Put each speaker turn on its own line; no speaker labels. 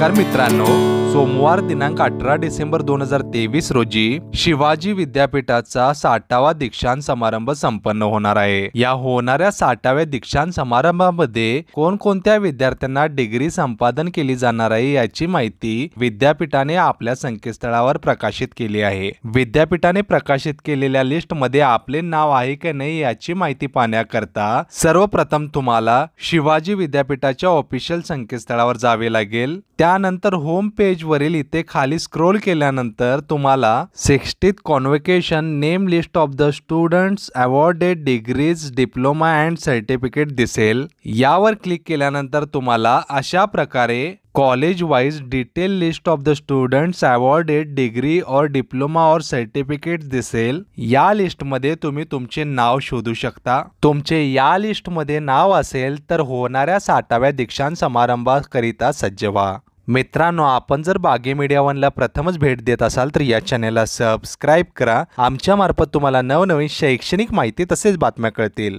नमस्कार मित्रांनो, सोमवार दिनांक 18 डिसेंबर 2023 रोजी शिवाजी विद्यापीठाचा 60वा दीक्षांत समारंभ संपन्न होणार आहे। या होणाऱ्या 60व्या दीक्षांत समारंभामध्ये कोणकोणत्या विद्यार्थ्यांना डिग्री संपादन केली जाणार आहे याची माहिती विद्यापीठाने आपल्या संकेतस्थळावर प्रकाशित केली आहे। विद्यापीठाने प्रकाशित केलेल्या लिस्टमध्ये आपले नाव आहे की नाही याची माहिती पाहण्याकरता सर्वप्रथम तुम्हाला शिवाजी विद्यापीठाच्या ऑफिशियल संकेतस्थळावर जावे लागेल। त्यानंतर होम पेज वरील इथे खाली स्क्रॉल केल्यानंतर तुम्हाला 60th convocation name list of the students awarded degrees diploma and certificate दिसेल। यावर क्लिक केल्यानंतर तुम्हाला अशा प्रकारे college wise detail list of the students awarded degree और डिप्लोमा और सर्टिफिकेट दिसेल। या लिस्ट मध्ये तुम्ही तुमचे नाव शोधू शकता। तुमचे या लिस्ट मध्ये नाव असेल तर होणाऱ्या 60व्या दीक्षांत समारंभाकरिता सज्ज व्हा। मित्रांनो, आपण जर बागे मीडिया वनला प्रथमच भेट देत असाल तर या चॅनेलला सबस्क्राइब करा। आमच्या मार्फत तुम्हाला नवनवीन शैक्षणिक माहिती तसेच बातम्या कळतील।